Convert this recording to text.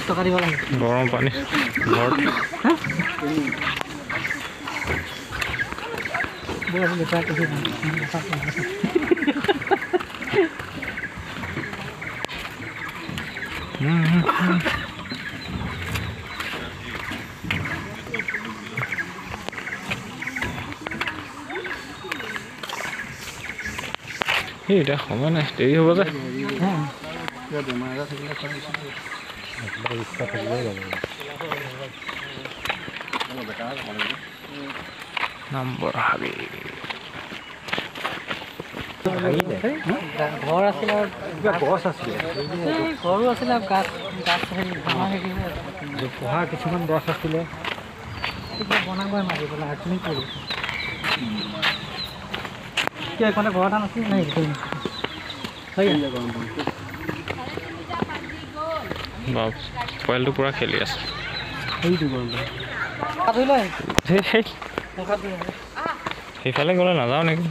টকা দিব লাগে গৰম পানী ঘৰত এতিয়া সময় নাই দেৰি হ'ব যে নম্বৰ হাবি ঘৰ আছিলে গছ আছিলে ঘৰো আছিলে গাছ গাছ পঢ়া কিছুমান গছ আছিলে বনাবই মাৰি পেলাই হাতখিনি কৰি কিয় এইখনে ঘৰ এটা নাছিল নাই পোৱালিটো পূৰা খেলি আছে সেইফালে গ'লে নাযাওঁ নেকি